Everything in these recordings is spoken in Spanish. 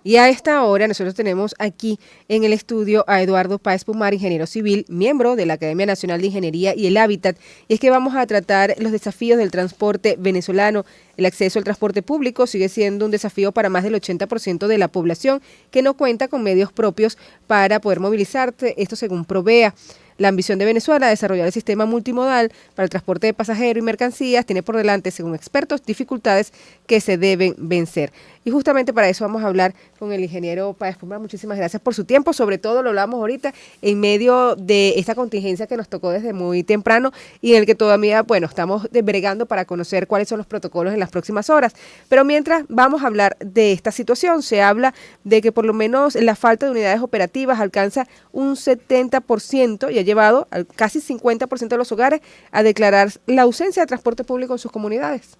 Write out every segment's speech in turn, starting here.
Y a esta hora nosotros tenemos aquí en el estudio a Eduardo Páez Pumar, ingeniero civil, miembro de la Academia Nacional de Ingeniería y el Hábitat. Y es que vamos a tratar los desafíos del transporte venezolano. El acceso al transporte público sigue siendo un desafío para más del 80% de la población que no cuenta con medios propios para poder movilizarse, esto según Provea. La ambición de Venezuela de desarrollar el sistema multimodal para el transporte de pasajeros y mercancías tiene por delante, según expertos, dificultades que se deben vencer. Y justamente para eso vamos a hablar con el ingeniero Páez Pumar. Muchísimas gracias por su tiempo, sobre todo lo hablamos ahorita en medio de esta contingencia que nos tocó desde muy temprano y en el que todavía, bueno, estamos bregando para conocer cuáles son los protocolos en las próximas horas. Pero mientras vamos a hablar de esta situación, se habla de que por lo menos la falta de unidades operativas alcanza un 70% y ha llevado al casi 50% de los hogares a declarar la ausencia de transporte público en sus comunidades.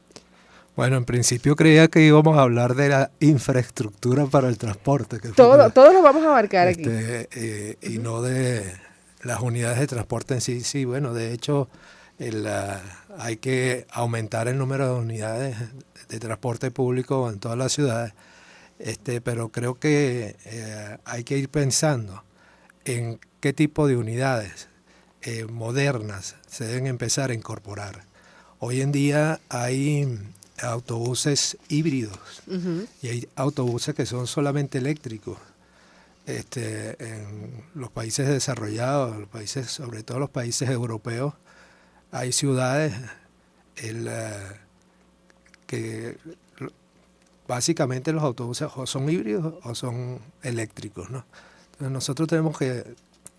Bueno, en principio creía que íbamos a hablar de la infraestructura para el transporte. Que todos lo vamos a abarcar aquí. Y no de las unidades de transporte en sí. Sí, bueno, de hecho hay que aumentar el número de unidades de transporte público en todas las ciudades, pero creo que hay que ir pensando en qué tipo de unidades modernas se deben empezar a incorporar. Hoy en día hay autobuses híbridos y hay autobuses que son solamente eléctricos. En los países desarrollados, los países, sobre todo los países europeos, hay ciudades que básicamente los autobuses o son híbridos o son eléctricos, ¿no? Entonces nosotros tenemos que,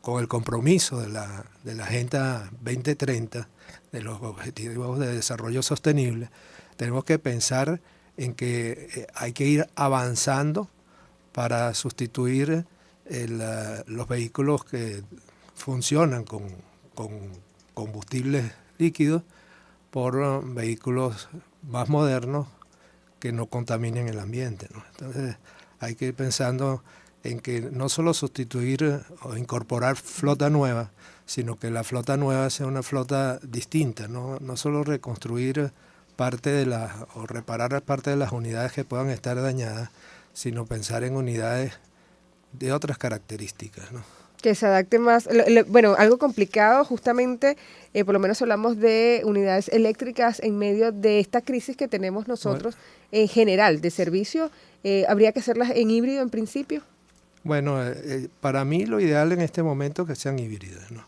con el compromiso de la Agenda 2030, de los Objetivos de Desarrollo Sostenible, tenemos que pensar en que hay que ir avanzando para sustituir los vehículos que funcionan con combustibles líquidos por vehículos más modernos que no contaminen el ambiente, ¿no? Entonces hay que ir pensando en que no solo sustituir o incorporar flota nueva, sino que la flota nueva sea una flota distinta, no solo reconstruir o reparar parte de las unidades que puedan estar dañadas, sino pensar en unidades de otras características, ¿no? Que se adapte más, bueno, algo complicado justamente, por lo menos hablamos de unidades eléctricas en medio de esta crisis que tenemos nosotros en general de servicio, ¿habría que hacerlas en híbrido en principio? Bueno, para mí lo ideal en este momento es que sean híbridas, ¿no?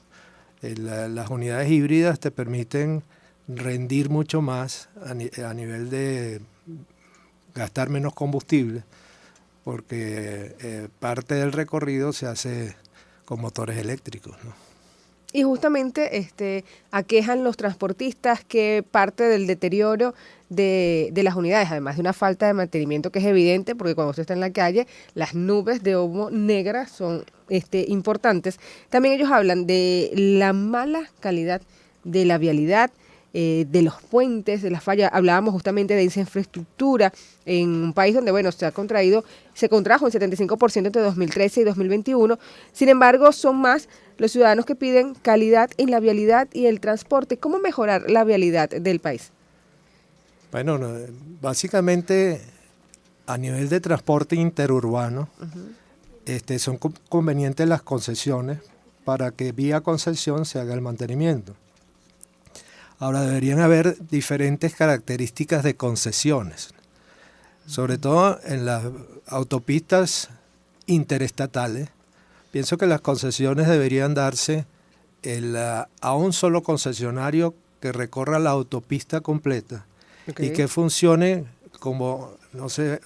Las unidades híbridas te permiten rendir mucho más a nivel de gastar menos combustible, porque parte del recorrido se hace con motores eléctricos, ¿no? Y justamente aquejan los transportistas que parte del deterioro de las unidades, además de una falta de mantenimiento que es evidente, porque cuando usted está en la calle, las nubes de humo negras son importantes. También ellos hablan de la mala calidad de la vialidad, de los puentes, de las fallas. Hablábamos justamente de esa infraestructura en un país donde, bueno, se contrajo un 75% entre 2013 y 2021. Sin embargo, son más los ciudadanos que piden calidad en la vialidad y el transporte. ¿Cómo mejorar la vialidad del país? Bueno, básicamente a nivel de transporte interurbano, son convenientes las concesiones para que vía concesión se haga el mantenimiento. Ahora, deberían haber diferentes características de concesiones, sobre todo en las autopistas interestatales. Pienso que las concesiones deberían darse a un solo concesionario que recorra la autopista completa y que funcione como, no sé,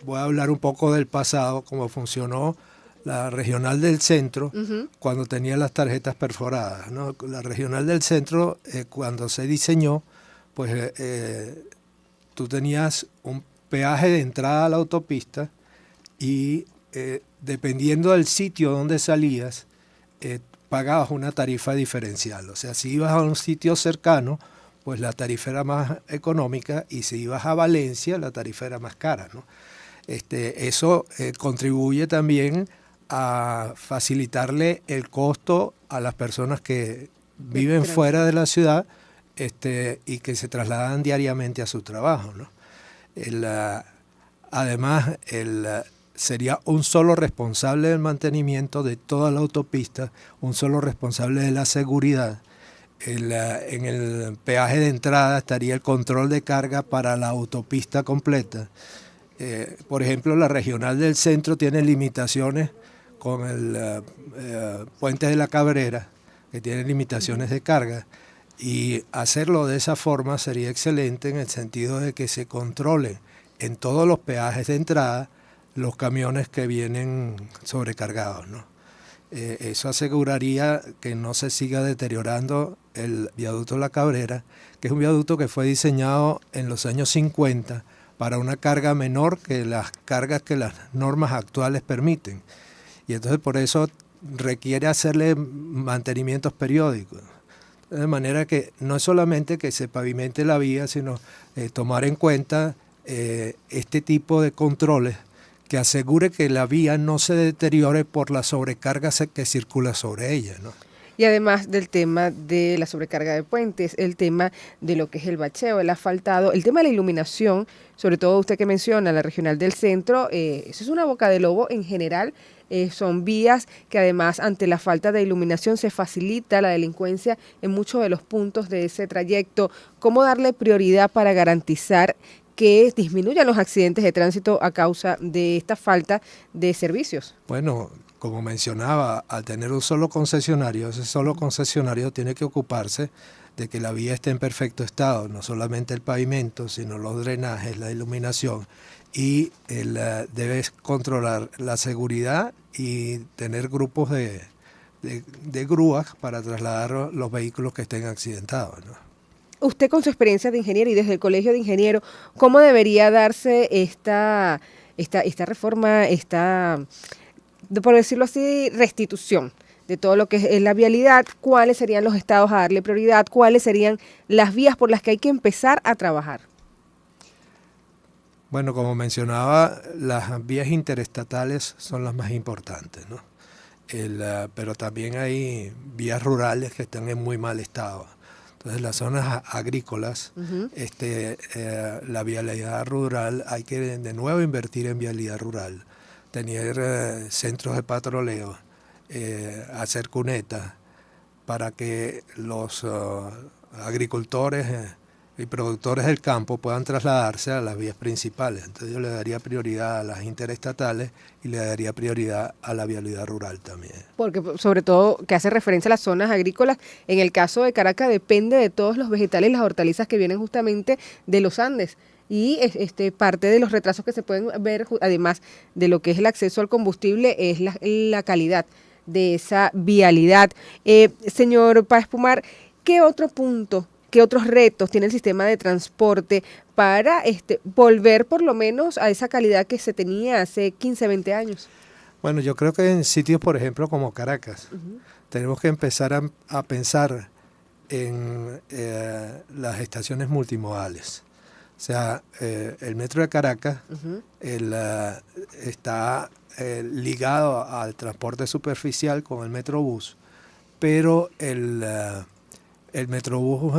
voy a hablar un poco del pasado, como funcionó la Regional del Centro cuando tenía las tarjetas perforadas, ¿no? La Regional del Centro, cuando se diseñó, pues tú tenías un peaje de entrada a la autopista y dependiendo del sitio donde salías, pagabas una tarifa diferencial. O sea, si ibas a un sitio cercano, pues la tarifa era más económica, y si ibas a Valencia, la tarifa era más cara, ¿no? Eso contribuye también a facilitarle el costo a las personas que viven fuera de la ciudad y que se trasladan diariamente a su trabajo, ¿no? Además, sería un solo responsable del mantenimiento de toda la autopista, un solo responsable de la seguridad. En el peaje de entrada estaría el control de carga para la autopista completa. Por ejemplo, la regional del centro tiene limitaciones con el puente de la Cabrera, que tiene limitaciones de carga, y hacerlo de esa forma sería excelente en el sentido de que se controle en todos los peajes de entrada los camiones que vienen sobrecargados, ¿no? Eso aseguraría que no se siga deteriorando el viaducto La Cabrera, que es un viaducto que fue diseñado en los años 50 para una carga menor que las cargas que las normas actuales permiten. Y entonces por eso requiere hacerle mantenimientos periódicos. De manera que no es solamente que se pavimente la vía, sino tomar en cuenta este tipo de controles que asegure que la vía no se deteriore por la sobrecarga que circula sobre ella, ¿no? Y además del tema de la sobrecarga de puentes, el tema de lo que es el bacheo, el asfaltado, el tema de la iluminación, sobre todo usted que menciona la regional del centro, eso es una boca de lobo en general. Son vías que además ante la falta de iluminación se facilita la delincuencia en muchos de los puntos de ese trayecto. ¿Cómo darle prioridad para garantizar que disminuyan los accidentes de tránsito a causa de esta falta de servicios? Bueno, como mencionaba, al tener un solo concesionario, ese solo concesionario tiene que ocuparse de que la vía esté en perfecto estado, no solamente el pavimento, sino los drenajes, la iluminación, y debe controlar la seguridad y tener grupos de grúas para trasladar los vehículos que estén accidentados, ¿no? Usted con su experiencia de ingeniero y desde el Colegio de Ingenieros, ¿cómo debería darse esta reforma, por decirlo así, restitución de todo lo que es la vialidad? ¿Cuáles serían los estados a darle prioridad? ¿Cuáles serían las vías por las que hay que empezar a trabajar? Bueno, como mencionaba, las vías interestatales son las más importantes, ¿no? Pero también hay vías rurales que están en muy mal estado. Entonces, las zonas agrícolas, la vialidad rural, hay que de nuevo invertir en vialidad rural, tener centros de patroleo, hacer cunetas para que los agricultores y productores del campo puedan trasladarse a las vías principales. Entonces yo le daría prioridad a las interestatales y le daría prioridad a la vialidad rural también. Porque sobre todo que hace referencia a las zonas agrícolas, en el caso de Caracas depende de todos los vegetales y las hortalizas que vienen justamente de los Andes. Y parte de los retrasos que se pueden ver, además de lo que es el acceso al combustible, es la calidad de esa vialidad. Señor Páez Pumar, ¿qué otro punto, qué otros retos tiene el sistema de transporte para volver por lo menos a esa calidad que se tenía hace 15, 20 años? Bueno, yo creo que en sitios, por ejemplo, como Caracas, tenemos que empezar a pensar en las estaciones multimodales. O sea, el metro de Caracas está ligado al transporte superficial con el Metrobús, pero el Metrobús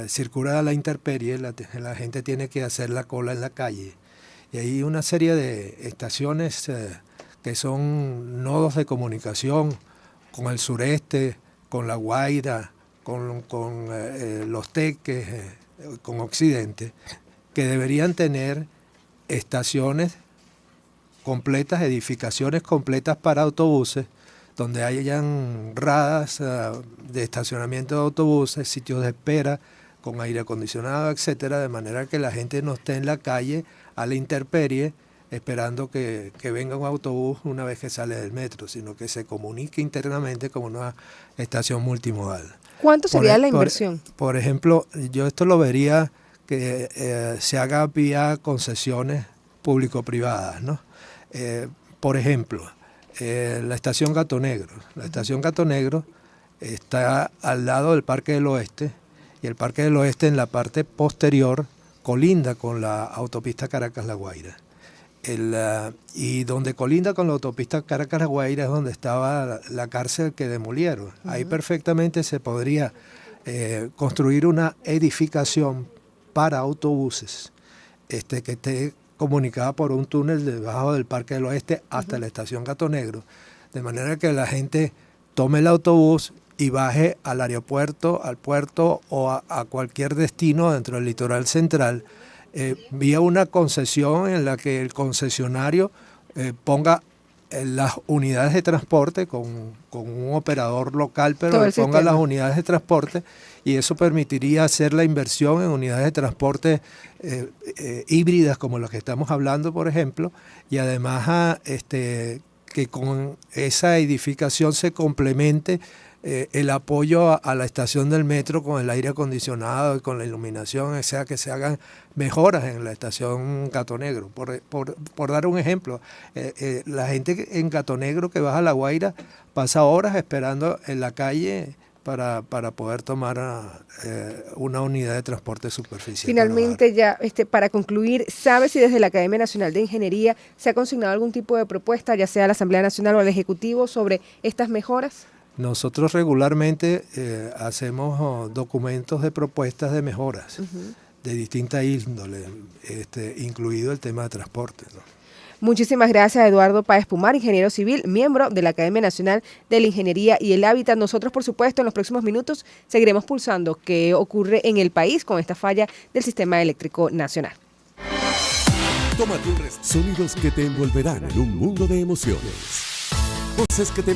circula a la intemperie, la gente tiene que hacer la cola en la calle. Y hay una serie de estaciones que son nodos de comunicación con el sureste, con La Guaira, con Los Teques, con Occidente, que deberían tener estaciones completas, edificaciones completas para autobuses, donde hayan radas de estacionamiento de autobuses, sitios de espera con aire acondicionado, etcétera, de manera que la gente no esté en la calle a la intemperie esperando que venga un autobús una vez que sale del metro, sino que se comunique internamente como una estación multimodal. ¿Cuánto sería la inversión? Por ejemplo, yo esto lo vería que se haga vía concesiones público-privadas, ¿no? Por ejemplo, la estación Gato Negro. La estación Gato Negro está al lado del Parque del Oeste, y el Parque del Oeste en la parte posterior colinda con la autopista Caracas-La Guaira. Y donde colinda con la autopista Caracas-La Guaira es donde estaba la cárcel que demolieron. Ahí perfectamente se podría construir una edificación para autobuses que esté comunicada por un túnel debajo del Parque del Oeste hasta la estación Gato Negro, de manera que la gente tome el autobús y baje al aeropuerto, al puerto o a cualquier destino dentro del litoral central, vía una concesión en la que el concesionario ponga las unidades de transporte con un operador local, pero ponga sistema. las unidades de transporte, y eso permitiría hacer la inversión en unidades de transporte híbridas como las que estamos hablando, por ejemplo, y además que con esa edificación se complemente el apoyo a la estación del metro con el aire acondicionado y con la iluminación, o sea, que se hagan mejoras en la estación Gato Negro. Por dar un ejemplo, la gente en Gato Negro que baja a La Guaira pasa horas esperando en la calle para poder tomar una unidad de transporte superficial. Finalmente, ya para concluir, ¿sabe si desde la Academia Nacional de Ingeniería se ha consignado algún tipo de propuesta, ya sea a la Asamblea Nacional o al Ejecutivo, sobre estas mejoras? Nosotros regularmente hacemos documentos de propuestas de mejoras de distinta índole, incluido el tema de transporte, ¿no? Muchísimas gracias, Eduardo Páez Pumar, ingeniero civil, miembro de la Academia Nacional de la Ingeniería y el Hábitat. Nosotros, por supuesto, en los próximos minutos seguiremos pulsando qué ocurre en el país con esta falla del sistema eléctrico nacional. Tómate un sonidos que te envolverán en un mundo de emociones. Voces que te